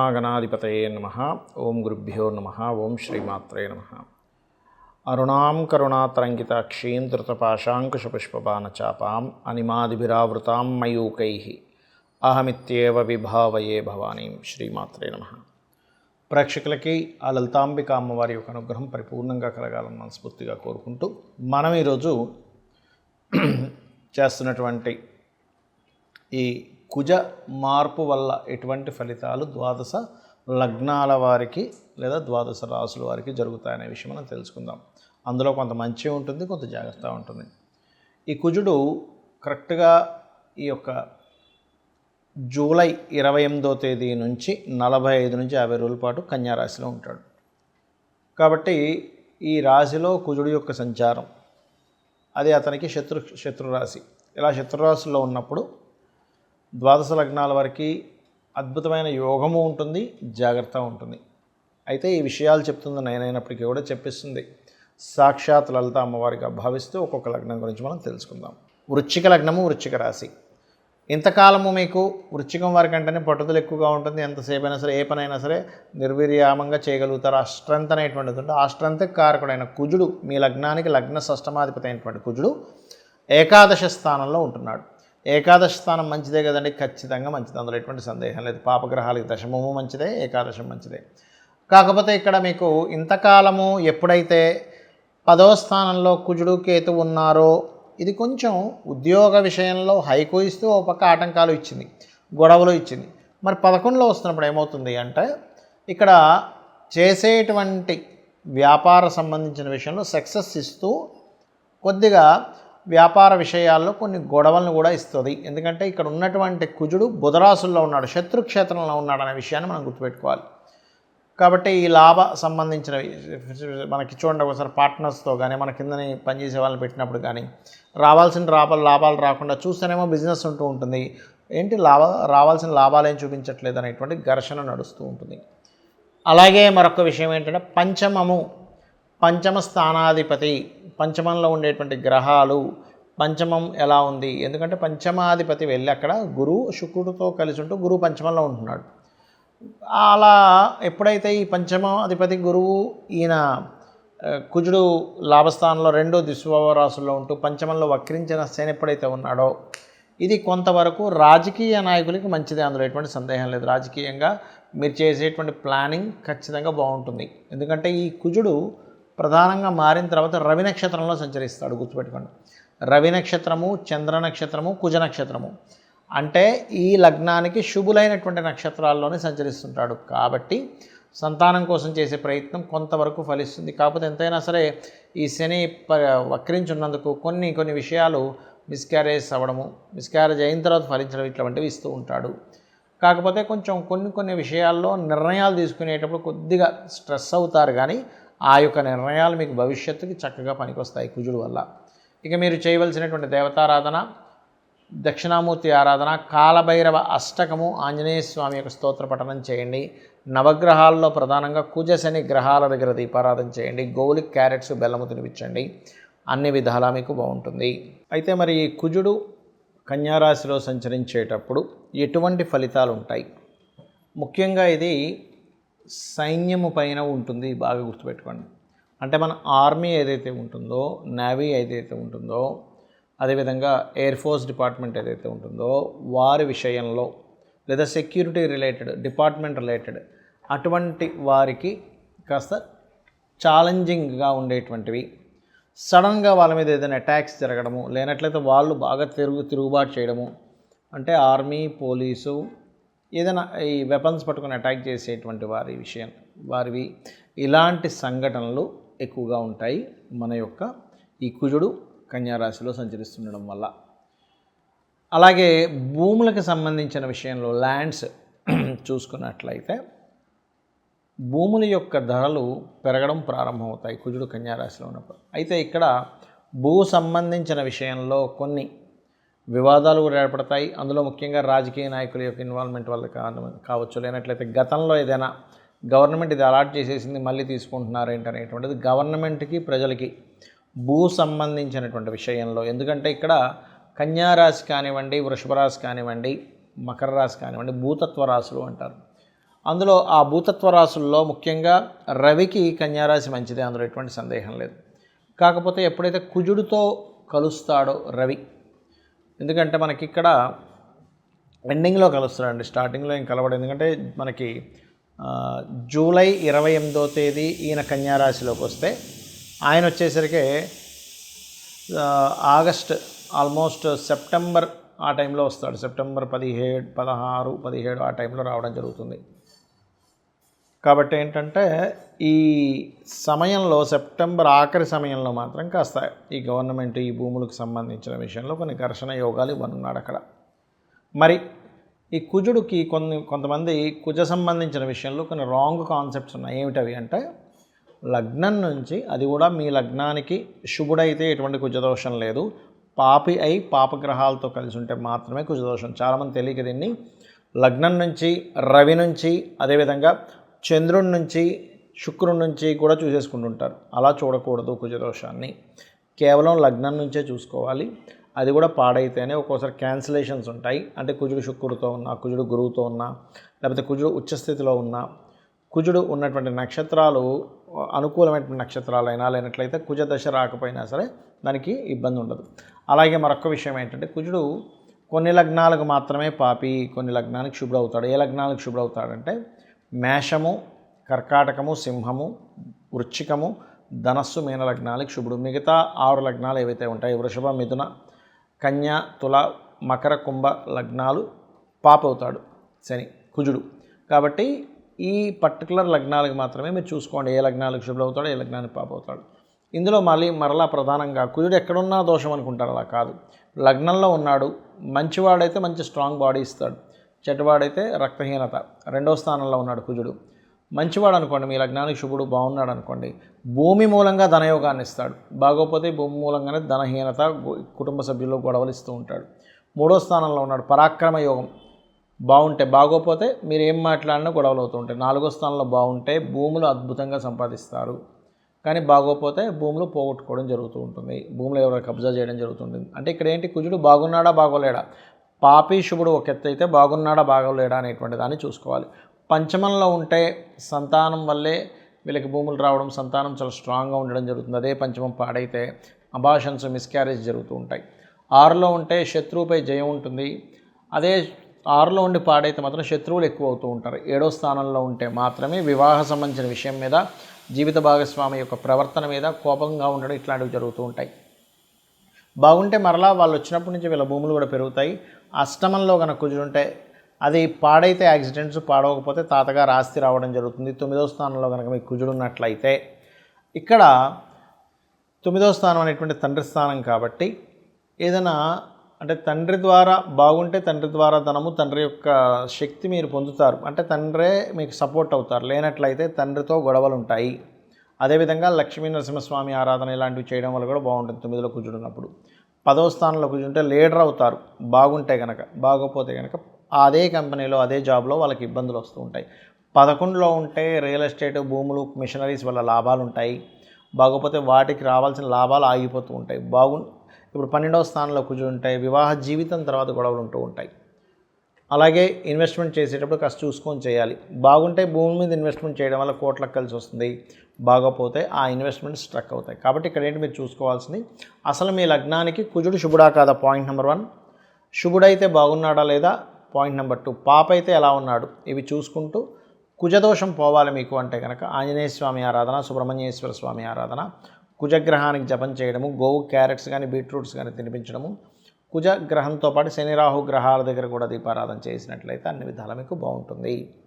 శ్రీమహాగణాధిపతయే నమః. ఓం గురుభ్యో నమః. ఓం శ్రీమాత్రే నమః. అరుణాం కరుణాతరంగితాక్షీం ధృతపాశాంకుశపుష్పబాణచాపాం అనిమాదిభిరావృతాం మయూకైః అహమిత్యేవ విభావయే భవానీం. శ్రీమాత్రే నమః. ప్రేక్షకులకి ఆ లలితాంబిక అమ్మవారి యొక్క అనుగ్రహం పరిపూర్ణంగా కలగాలని మనస్ఫూర్తిగా కోరుకుంటూ మనం ఈరోజు చేస్తున్నటువంటి ఈ కుజ మార్పు వల్ల ఎటువంటి ఫలితాలు ద్వాదశ లగ్నాల వారికి లేదా ద్వాదశ రాసుల వారికి జరుగుతాయనే విషయం మనం తెలుసుకుందాం. అందులో కొంత మంచి ఉంటుంది, కొంత జాగ్రత్త ఉంటుంది. ఈ కుజుడు కరెక్ట్గా ఈ యొక్క జూలై 28వ తేదీ నుంచి 45 నుంచి 50 రోజుల పాటు కన్యా రాశిలో ఉంటాడు. కాబట్టి ఈ రాశిలో కుజుడు యొక్క సంచారం అది అతనికి శత్రు రాశి. ఇలా శత్రురాశిలో ఉన్నప్పుడు ద్వాదశ లగ్నాల వారికి అద్భుతమైన యోగము ఉంటుంది, జాగ్రత్త ఉంటుంది. అయితే ఈ విషయాలు చెప్తుంది నేనైనప్పటికీ కూడా చెప్పిస్తుంది సాక్షాత్ లలిత అమ్మవారిగా భావిస్తూ ఒక్కొక్క లగ్నం గురించి మనం తెలుసుకుందాం. వృశ్చిక లగ్నము, వృశ్చిక రాశి. ఇంతకాలము మీకు వృశ్చికం వారికి అంటేనే పట్టుదల ఎక్కువగా ఉంటుంది. ఎంతసేపు అయినా సరే, ఏ పనైనా సరే నిర్వీర్యామంగా చేయగలుగుతారు. ఆ స్ట్రెంత్ అనేటువంటిది ఉంటుంది. ఆ స్ట్రెంత్ కారకుడైన కుజుడు మీ లగ్నానికి లగ్న షష్టమాధిపతి అయినటువంటి కుజుడు ఏకాదశ స్థానంలో ఉంటున్నాడు. ఏకాదశ స్థానం మంచిదే కదండి, ఖచ్చితంగా మంచిది, అందులో ఎటువంటి సందేహం లేదు. పాపగ్రహాలకి దశమము మంచిదే, ఏకాదశం మంచిదే. కాకపోతే ఇక్కడ మీకు ఇంతకాలము ఎప్పుడైతే 10వ స్థానంలో కుజుడు కేతు ఉన్నారో ఇది కొంచెం ఉద్యోగ విషయంలో హైకు ఇస్తూ ఓ పక్క ఆటంకాలు ఇచ్చింది, గొడవలు ఇచ్చింది. మరి 11లో వస్తున్నప్పుడు ఏమవుతుంది అంటే ఇక్కడ చేసేటువంటి వ్యాపార సంబంధించిన విషయంలో సక్సెస్ ఇస్తూ కొద్దిగా వ్యాపార విషయాల్లో కొన్ని గొడవలను కూడా ఇస్తుంది. ఎందుకంటే ఇక్కడ ఉన్నటువంటి కుజుడు బుధరాశుల్లో ఉన్నాడు, శత్రుక్షేత్రంలో ఉన్నాడు అనే విషయాన్ని మనం గుర్తుపెట్టుకోవాలి. కాబట్టి ఈ లాభ సంబంధించినవి మనకి చూడండి, ఒకసారి పార్ట్నర్స్తో కానీ మన కిందని పనిచేసే వాళ్ళని పెట్టినప్పుడు కానీ రావాల్సిన లాభాలు రాకుండా చూస్తేనేమో బిజినెస్ ఉంటూ ఉంటుంది, ఏంటి రావాల్సిన లాభాలు ఏం చూపించట్లేదు అనేటువంటి ఘర్షణ నడుస్తూ ఉంటుంది. అలాగే మరొక విషయం ఏంటంటే పంచమ స్థానాధిపతి, పంచమంలో ఉండేటువంటి గ్రహాలు పంచమం ఎలా ఉంది, ఎందుకంటే పంచమాధిపతి వెళ్ళి అక్కడ గురువు శుక్రుడితో కలిసి ఉంటూ గురువు పంచమంలో ఉంటున్నాడు. అలా ఎప్పుడైతే ఈ పంచమాధిపతి గురువు ఈయన కుజుడు లాభస్థానంలో రెండో దిశరాశుల్లో ఉంటూ పంచమంలో వక్రించిన శని ఎప్పుడైతే ఉన్నాడో ఇది కొంతవరకు రాజకీయ నాయకులకి మంచిదే, అందులో ఎటువంటి సందేహం లేదు. రాజకీయంగా మీరు చేసేటువంటి ప్లానింగ్ ఖచ్చితంగా బాగుంటుంది. ఎందుకంటే ఈ కుజుడు ప్రధానంగా మారిన తర్వాత రవి నక్షత్రంలో సంచరిస్తాడు, గుర్తుపెట్టుకోండి. రవి నక్షత్రము, చంద్ర నక్షత్రము, కుజ నక్షత్రము అంటే ఈ లగ్నానికి శుభులైనటువంటి నక్షత్రాల్లోనే సంచరిస్తుంటాడు. కాబట్టి సంతానం కోసం చేసే ప్రయత్నం కొంతవరకు ఫలిస్తుంది. కాకపోతే ఎంతైనా సరే ఈ శని వక్రించున్నందుకు కొన్ని విషయాలు మిస్క్యారేజ్ అవ్వడము, మిస్క్యారేజ్ అయిన తర్వాత ఫలించడం ఇట్లాంటివి ఇస్తూ ఉంటాడు. కాకపోతే కొంచెం కొన్ని విషయాల్లో నిర్ణయాలు తీసుకునేటప్పుడు కొద్దిగా స్ట్రెస్ అవుతారు, కానీ ఆ యొక్క నిర్ణయాలు మీకు భవిష్యత్తుకి చక్కగా పనికొస్తాయి కుజుడు వల్ల. ఇక మీరు చేయవలసినటువంటి దేవతారాధన, దక్షిణామూర్తి ఆరాధన, కాలభైరవ అష్టకము, ఆంజనేయ స్వామి యొక్క స్తోత్ర పఠనం చేయండి. నవగ్రహాల్లో ప్రధానంగా కుజ శని గ్రహాల దగ్గర దీపారాధన చేయండి. గోవులకి క్యారెట్స్ బెల్లము తినిపించండి. అన్ని విధాలా మీకు బాగుంటుంది. అయితే మరి ఈ కుజుడు కన్యారాశిలో సంచరించేటప్పుడు ఎటువంటి ఫలితాలు ఉంటాయి? ముఖ్యంగా ఇది సైన్యము పైన ఉంటుంది, బాగా గుర్తుపెట్టుకోండి. అంటే మన ఆర్మీ ఏదైతే ఉంటుందో, నేవీ ఏదైతే ఉంటుందో, అదేవిధంగా ఎయిర్ ఫోర్స్ డిపార్ట్మెంట్ ఏదైతే ఉంటుందో వారి విషయంలో, లేదా సెక్యూరిటీ రిలేటెడ్ డిపార్ట్మెంట్ రిలేటెడ్ అటువంటి వారికి కాస్త ఛాలెంజింగ్గా ఉండేటువంటివి, సడన్గా వాళ్ళ మీద ఏదైనా అటాక్స్ జరగడము, లేనట్లయితే వాళ్ళు బాగా తిరుగుబాటు చేయడము, అంటే ఆర్మీ, పోలీసు ఏదైనా ఈ వెపన్స్ పట్టుకొని అటాక్ చేసేటువంటి వారివి ఇలాంటి సంఘటనలు ఎక్కువగా ఉంటాయి మన యొక్క ఈ కుజుడు కన్యారాశిలో సంచరిస్తుండడం వల్ల. అలాగే భూములకు సంబంధించిన విషయంలో ల్యాండ్స్ చూసుకున్నట్లయితే భూముల యొక్క ధరలు పెరగడం ప్రారంభమవుతాయి కుజుడు కన్యారాశిలో ఉన్నప్పుడు. అయితే ఇక్కడ భూ సంబంధించిన విషయంలో కొన్ని వివాదాలు కూడా ఏర్పడతాయి. అందులో ముఖ్యంగా రాజకీయ నాయకుల యొక్క ఇన్వాల్వ్మెంట్ వల్ల కావచ్చు, లేనట్లయితే గతంలో ఏదైనా గవర్నమెంట్ ఇది అలాట్ చేసేసింది మళ్ళీ తీసుకుంటున్నారు ఏంటనేటువంటిది గవర్నమెంట్కి ప్రజలకి భూ సంబంధించినటువంటి విషయంలో. ఎందుకంటే ఇక్కడ కన్యారాశి కానివ్వండి, వృషభ రాశి కానివ్వండి, మకర రాశి కానివ్వండి, భూతత్వ రాశులు అంటారు. అందులో ఆ భూతత్వ రాశుల్లో ముఖ్యంగా రవికి కన్యారాశి మంచిదే, అందులో ఎటువంటి సందేహం లేదు. కాకపోతే ఎప్పుడైతే కుజుడితో కలుస్తాడో రవి, ఎందుకంటే మనకి ఇక్కడ ఎండింగ్లో కలుస్తాడండి, స్టార్టింగ్లో ఏం కలవడు. ఎందుకంటే మనకి జూలై 28వ తేదీ ఈయన కన్యారాశిలోకి వస్తే ఆయన వచ్చేసరికి ఆగస్ట్ ఆల్మోస్ట్ సెప్టెంబర్ ఆ టైంలో వస్తాడు. సెప్టెంబర్ 17, 16, 17 ఆ టైంలో రావడం జరుగుతుంది. కాబట్టి ఏంటంటే ఈ సమయంలో సెప్టెంబర్ ఆఖరి సమయంలో మాత్రం కాస్త ఈ గవర్నమెంట్ ఈ భూములకు సంబంధించిన విషయంలో కొన్ని ఘర్షణ యోగాలు ఇవ్వనున్నాడు అక్కడ. మరి ఈ కుజుడికి కొంతమంది కుజ సంబంధించిన విషయంలో కొన్ని రాంగ్ కాన్సెప్ట్స్ ఉన్నాయి. ఏమిటవి అంటే లగ్నం నుంచి, అది కూడా మీ లగ్నానికి శుభుడైతే ఎటువంటి కుజదోషం లేదు, పాపి అయి పాపగ్రహాలతో కలిసి ఉంటే మాత్రమే కుజదోషం. చాలామంది తెలియక దీన్ని లగ్నం నుంచి, రవి నుంచి, అదేవిధంగా చంద్రుడి నుంచి, శుక్రుడి నుంచి కూడా చూసేసుకుంటుంటారు. అలా చూడకూడదు కుజదోషాన్ని, కేవలం లగ్నం నుంచే చూసుకోవాలి. అది కూడా పాడైతేనే ఒక్కోసారి క్యాన్సిలేషన్స్ ఉంటాయి. అంటే కుజుడు శుక్రుడితో ఉన్నా, కుజుడు గురువుతో ఉన్నా, లేకపోతే కుజుడు ఉచ్చస్థితిలో ఉన్నా, కుజుడు ఉన్నటువంటి నక్షత్రాలు అనుకూలమైనటువంటి నక్షత్రాలైనా లేనట్లయితే కుజ దశ రాకపోయినా సరే దానికి ఇబ్బంది ఉండదు. అలాగే మరొక విషయం ఏంటంటే కుజుడు కొన్ని లగ్నాలకు మాత్రమే పాపి, కొన్ని లగ్నానికి శుభ్రవుతాడు. ఏ లగ్నాలకు శుభ్రవుతాడంటే మేషము, కర్కాటకము, సింహము, వృశ్చికము, ధనస్సు, మీన లగ్నాలకు శుభుడు. మిగతా 6 లగ్నాలు ఏవైతే ఉంటాయి, వృషభ, మిథున, కన్య, తుల, మకర, కుంభ లగ్నాలు పాపవుతాడు శని, కుజుడు. కాబట్టి ఈ పర్టికులర్ లగ్నాలకు మాత్రమే మీరు చూసుకోండి ఏ లగ్నాలకు శుభ్రవుతాడో, ఏ లగ్నానికి పాపవుతాడు. ఇందులో మరలా ప్రధానంగా కుజుడు ఎక్కడున్నా దోషం అనుకుంటారు, అలా కాదు. లగ్నంలో ఉన్నాడు, మంచివాడైతే మంచి స్ట్రాంగ్ బాడీ ఇస్తాడు, చెడ్డవాడైతే రక్తహీనత. 2వ స్థానంలో ఉన్నాడు కుజుడు. మంచివాడు అనుకోండి, మీ లగ్నానికి శుభుడు బాగున్నాడు అనుకోండి, భూమి మూలంగా ధనయోగాన్ని ఇస్తాడు. బాగోపోతే భూమి మూలంగానే ధనహీనత, కుటుంబ సభ్యుల్లో గొడవలు ఇస్తూ ఉంటాడు. 3వ స్థానంలో ఉన్నాడు, పరాక్రమ యోగం బాగుంటే, బాగోపోతే మీరు ఏం మాట్లాడినా గొడవలు అవుతూ ఉంటాయి. 4వ స్థానంలో బాగుంటే భూములు అద్భుతంగా సంపాదిస్తారు, కానీ బాగోపోతే భూములు పోగొట్టుకోవడం జరుగుతూ ఉంటుంది, భూములు ఎవరైనా కబ్జా చేయడం జరుగుతుంటుంది. అంటే ఇక్కడ ఏంటి, కుజుడు బాగున్నాడా బాగోలేడా, పాపి శుభుడు ఒక ఎత్తు అయితే బాగున్నాడా బాగోలేడా అనేటువంటి దాన్ని చూసుకోవాలి. పంచమంలో ఉంటే సంతానం వల్లే వీళ్ళకి భూములు రావడం, సంతానం చాలా స్ట్రాంగ్గా ఉండడం జరుగుతుంది. అదే పంచమం పాడైతే అబాషన్స్, మిస్క్యారేజ్ జరుగుతూ ఉంటాయి. 6లో ఉంటే శత్రువుపై జయం ఉంటుంది. అదే 6లో ఉండి పాడైతే మాత్రం శత్రువులు ఎక్కువ అవుతూ ఉంటారు. 7వ స్థానంలో ఉంటే మాత్రమే వివాహ సంబంధించిన విషయం మీద, జీవిత భాగస్వామి యొక్క ప్రవర్తన మీద కోపంగా ఉండడం, ఇట్లాంటివి జరుగుతూ ఉంటాయి. బాగుంటే మరలా వాళ్ళు వచ్చినప్పటి నుంచి వీళ్ళ భూములు కూడా పెరుగుతాయి. అష్టమంలో కనుక కుజుంటే అది పాడైతే యాక్సిడెంట్స్, పాడవకపోతే తాతగారు ఆస్తి రావడం జరుగుతుంది. 9వ స్థానంలో కనుక మీకు కుజుడు ఉన్నట్లయితే, ఇక్కడ 9వ స్థానం అనేటువంటి తండ్రి స్థానం కాబట్టి ఏదైనా అంటే తండ్రి ద్వారా బాగుంటే తండ్రి ద్వారా ధనము, తండ్రి యొక్క శక్తి మీరు పొందుతారు, అంటే తండ్రే మీకు సపోర్ట్ అవుతారు. లేనట్లయితే తండ్రితో గొడవలు ఉంటాయి. అదేవిధంగా లక్ష్మీ నరసింహస్వామి ఆరాధన ఇలాంటివి చేయడం వల్ల కూడా బాగుంటుంది 9లో కుజుడు ఉన్నప్పుడు. 10వ స్థానంలో కుజుంటే లీడర్ అవుతారు బాగుంటే కనుక, బాగోపోతే కనుక అదే కంపెనీలో అదే జాబ్లో వాళ్ళకి ఇబ్బందులు వస్తూ ఉంటాయి. 11లో ఉంటే రియల్ ఎస్టేట్, భూములు, మిషనరీస్ వల్ల లాభాలు ఉంటాయి, బాగోపోతే వాటికి రావాల్సిన లాభాలు ఆగిపోతూ ఉంటాయి. ఇప్పుడు 12వ స్థానంలో కుజుడు ఉంటాయి, వివాహ జీవితం తర్వాత గొడవలు ఉంటూ ఉంటాయి. అలాగే ఇన్వెస్ట్మెంట్ చేసేటప్పుడు కాస్త చూసుకొని చేయాలి. బాగుంటే భూమి మీద ఇన్వెస్ట్మెంట్ చేయడం వల్ల కోట్లకు కలిసి వస్తుంది, బాగోపోతే ఆ ఇన్వెస్ట్మెంట్ స్ట్రక్ అవుతాయి. కాబట్టి ఇక్కడ ఏంటి మీరు చూసుకోవాల్సింది, అసలు మీ లగ్నానికి కుజుడు శుభుడా కాదా, పాయింట్ నెంబర్ 1. శుభుడైతే బాగున్నాడా లేదా, పాయింట్ నెంబర్ 2. పాప అయితే ఎలా ఉన్నాడు, ఇవి చూసుకుంటూ కుజదోషం పోవాలి మీకు అంటే కనుక ఆంజనేయ స్వామి ఆరాధన, సుబ్రహ్మణ్యేశ్వర స్వామి ఆరాధన, కుజగ్రహానికి జపం చేయడము, గోవు క్యారెట్స్ కానీ బీట్రూట్స్ కానీ తినిపించడము, కుజగ్రహంతో పాటు శని రాహు గ్రహాల దగ్గర కూడా దీపారాధన చేసినట్లయితే అన్ని విధాలా మీకు బాగుంటుంది.